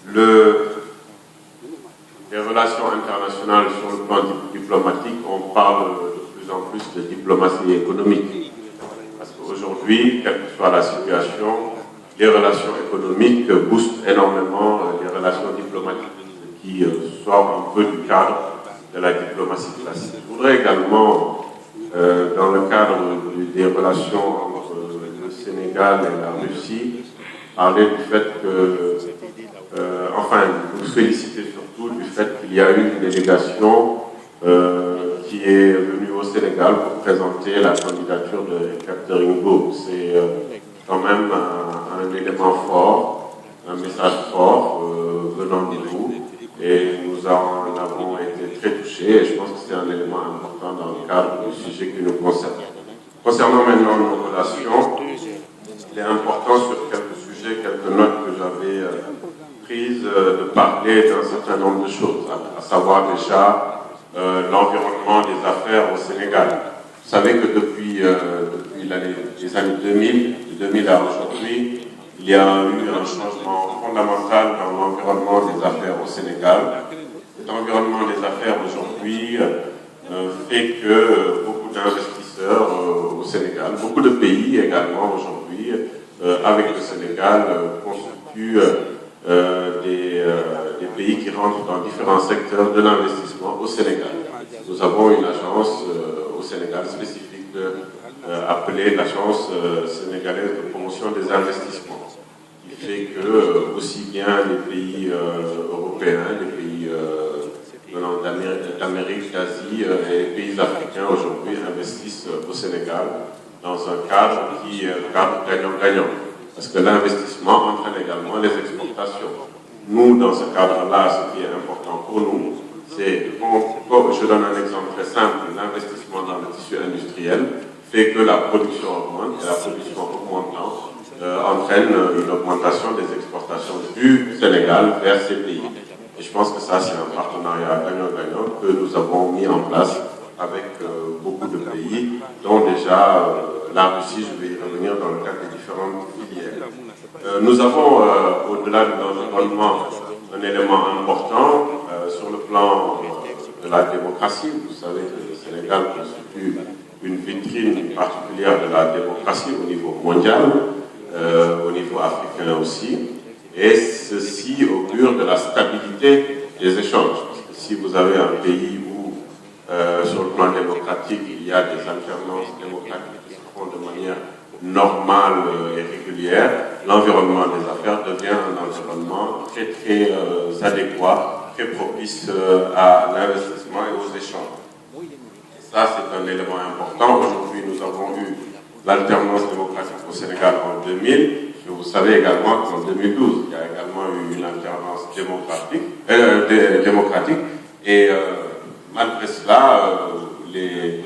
Les relations internationales sur le plan diplomatique, on parle de plus en plus de diplomatie économique. Parce qu'aujourd'hui, quelle que soit la situation, les relations économiques boostent énormément les relations diplomatiques, ce qui sort un peu du cadre de la diplomatie classique. Je voudrais également, dans le cadre des relations entre le Sénégal et la Russie, parler du fait que, nous féliciter surtout du fait qu'il y a eu une délégation qui est venue au Sénégal pour présenter la candidature de Catherine Bo. C'est quand même un élément fort, un message fort venant de vous, et nous en avons été très touchés, et je pense que c'est un élément important dans le cadre du sujet qui nous concerne. Concernant maintenant nos relations, il est important sur quelques sujets, quelques notes que j'avais prises, de parler d'un certain nombre de choses, à savoir déjà l'environnement des affaires au Sénégal. Vous savez que depuis les années 2000, de 2000 à aujourd'hui, il y a eu un changement fondamental dans l'environnement des affaires au Sénégal. Cet environnement des affaires aujourd'hui fait que beaucoup d'investisseurs au Sénégal, beaucoup de pays également aujourd'hui, avec le Sénégal, constituent des pays qui rentrent dans différents secteurs de l'investissement au Sénégal. Nous avons une agence au Sénégal spécifique appelée l'Agence sénégalaise de promotion des investissements, qui fait que aussi bien les pays européens, les pays d'Amérique, d'Asie et les pays africains aujourd'hui investissent au Sénégal dans un cadre qui est un cadre gagnant-gagnant. Parce que l'investissement entraîne également les exportations. Nous, dans ce cadre-là, ce qui est important pour nous, c'est, je donne un exemple très simple, l'investissement dans le tissu industriel fait que la production augmente, et la production augmentant entraîne une augmentation des exportations du Sénégal vers ces pays. Et je pense que ça, c'est un partenariat gagnant-gagnant que nous avons mis en place avec beaucoup de pays, dont déjà la Russie, je vais y revenir dans le cadre des différentes filières. Nous avons, au-delà de l'environnement, un élément important sur le plan de la démocratie. Vous savez que le Sénégal constitue une vitrine particulière de la démocratie au niveau mondial, au niveau africain aussi. Et ceci augure de la stabilité des échanges. Parce que si vous avez un pays où, sur le plan démocratique, il y a des alternances démocratiques qui se font de manière normale et régulière, l'environnement des affaires devient un environnement très adéquat, très propice à l'investissement et aux échanges. Et ça, c'est un élément important. Aujourd'hui, nous avons eu l'alternance démocratique au Sénégal en 2000. Vous savez également qu'en 2012, il y a également eu une alternance démocratique. Et malgré cela, les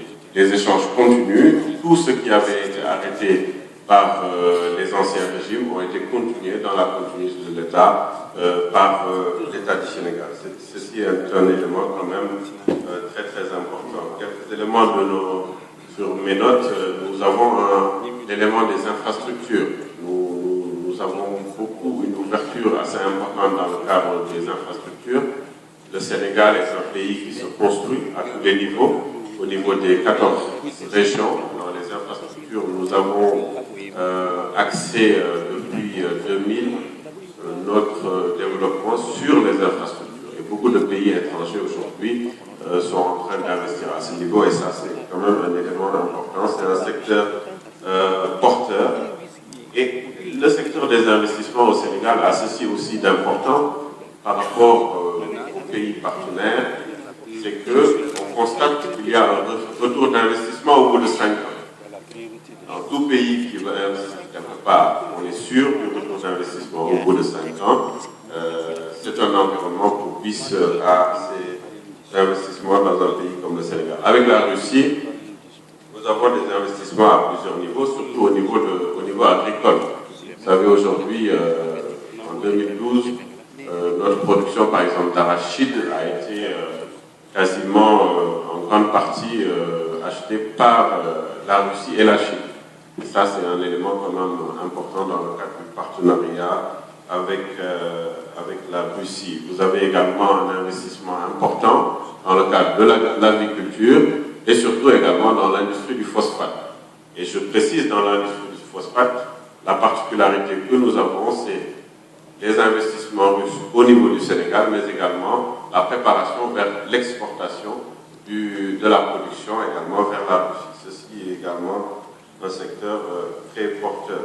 échanges continuent. Tout ce qui avait été arrêté par les anciens régimes ont été continués dans la continuité de l'État par l'État du Sénégal. Ceci est un élément quand même très important. Quelques éléments sur mes notes, nous avons l'élément des infrastructures. Nous avons une ouverture assez importante dans le cadre des infrastructures. Le Sénégal est un pays qui se construit à tous les niveaux. Au niveau des 14 régions, dans les infrastructures, nous avons axé depuis 2000 notre développement sur les infrastructures. Et beaucoup de pays étrangers aujourd'hui sont en train d'investir à ce niveau, et ça c'est quand même un élément important. C'est un secteur porteur. Et le secteur des investissements au Sénégal a ceci aussi d'important par rapport aux pays partenaires, c'est qu'on constate qu'il y a un retour d'investissement au bout de 5 ans. Dans tout pays qui veut investir quelque part, on est sûr du retour d'investissement au bout de 5 ans. C'est un environnement propice à ces investissements dans un pays comme le Sénégal. Avec la Russie, nous avons des investissements à plusieurs niveaux, surtout au niveau agricole. Vous savez, aujourd'hui, en 2012, notre production, par exemple, d'arachide a été quasiment en grande partie achetée par la Russie et la Chine. Et ça, c'est un élément quand même important dans le cadre du partenariat avec la Russie. Vous avez également un investissement important dans le cadre de l'agriculture et surtout également dans l'industrie du phosphate. Et je précise, dans l'industrie du phosphate, la particularité que nous avons, c'est les investissements russes au niveau du Sénégal, mais également la préparation vers l'exportation de la production également vers la Russie. Ceci est également un secteur très porteur.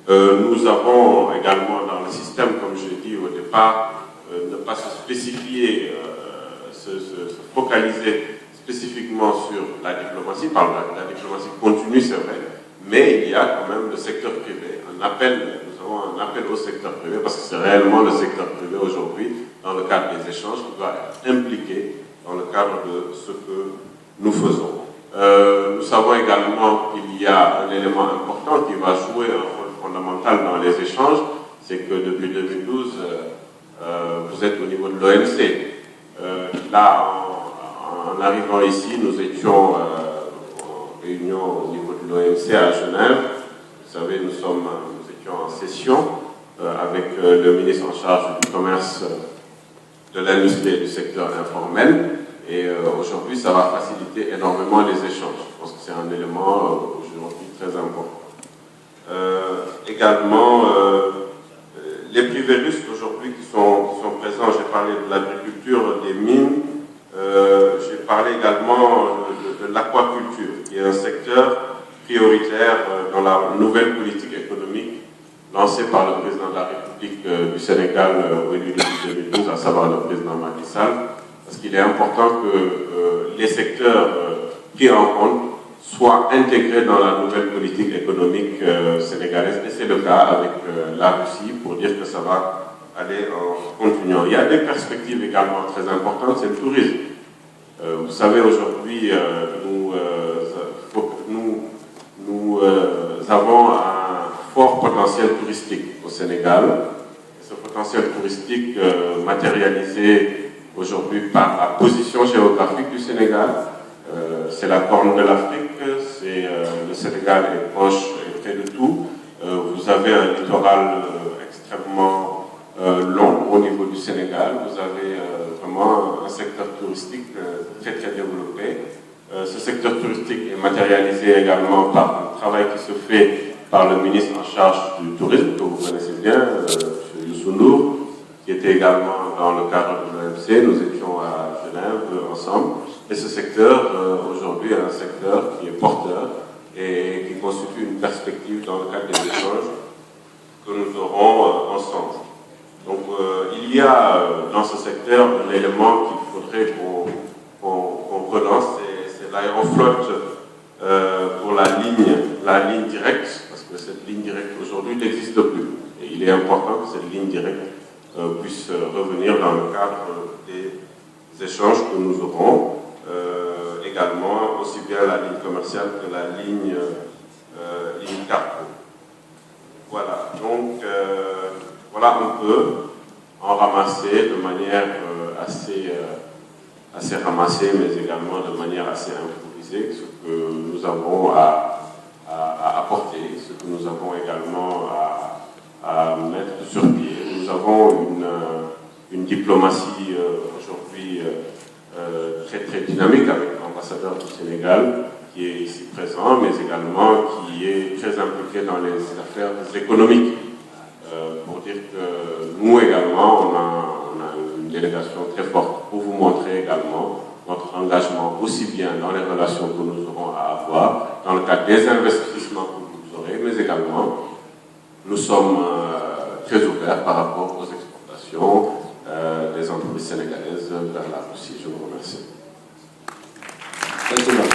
Nous avons également dans le système, comme je l'ai dit au départ, ne pas se spécifier, se focaliser spécifiquement sur la diplomatie. Par la diplomatie continue, c'est vrai, mais il y a quand même le secteur privé. Nous avons un appel au secteur privé parce que c'est réellement le secteur privé aujourd'hui, dans le cadre des échanges, qui doit être impliqué dans le cadre de ce que nous faisons. Nous savons également qu'il y a un élément important qui va jouer un rôle fondamental dans les échanges, c'est que depuis 2012, vous êtes au niveau de l'OMC. Là, en arrivant ici, nous étions en réunion au niveau de l'OMC à Genève. Vous savez, nous étions en session avec le ministre en charge du commerce, de l'industrie et du secteur informel. Et aujourd'hui, ça va faciliter énormément les échanges. Je pense que c'est un élément aujourd'hui très important. Également, les privés russes aujourd'hui qui sont présents, j'ai parlé de l'agriculture, des mines, j'ai parlé également de l'aquaculture, qui est un secteur prioritaire dans la nouvelle politique économique lancée par le président de la République du Sénégal, élu depuis 2012, à savoir le président Macky Sall. Parce qu'il est important que les secteurs pris en compte soient intégrés dans la nouvelle politique économique sénégalaise. Et c'est le cas avec la Russie, pour dire que ça va aller en continuant. Il y a des perspectives également très importantes, c'est le tourisme. Vous savez, aujourd'hui, nous avons un fort potentiel touristique au Sénégal. Ce potentiel touristique matérialisé aujourd'hui par la position géographique du Sénégal. C'est la corne de l'Afrique, le Sénégal est proche et près de tout. Vous avez un littoral extrêmement long au niveau du Sénégal. Vous avez vraiment un secteur touristique très très développé. Ce secteur touristique est matérialisé également par un travail qui se fait par le ministre en charge du tourisme, que vous connaissez bien, M. Youssou Ndour, qui était également dans le cadre de l'OMC. Nous étions à Genève ensemble. Et ce secteur, aujourd'hui, est un secteur qui est porteur et qui constitue une perspective dans le cadre des échanges que nous aurons ensemble. Donc, il y a dans ce secteur un élément qu'il faudrait qu'on relance, c'est l'aéroflotte pour la ligne directe, parce que cette ligne directe aujourd'hui n'existe plus. Et il est important que cette ligne directe puisse revenir dans le cadre des échanges que nous aurons. Également, aussi bien la ligne commerciale que la ligne cargo. Voilà, donc voilà un peu en ramasser de manière assez ramassée, mais également de manière assez improvisée, ce que nous avons à apporter, ce que nous avons également à mettre sur pied. Nous avons une diplomatie aujourd'hui très très dynamique avec l'ambassadeur du Sénégal qui est ici présent, mais également qui est très impliqué dans les affaires économiques. Pour dire que nous également, on a une délégation très forte pour vous montrer également notre engagement aussi bien dans les relations que nous aurons à avoir, dans le cadre des investissements que vous aurez, mais également nous sommes très ouverts par rapport aux exportations des entreprises sénégalaises vers la Russie. Je vous remercie. Merci.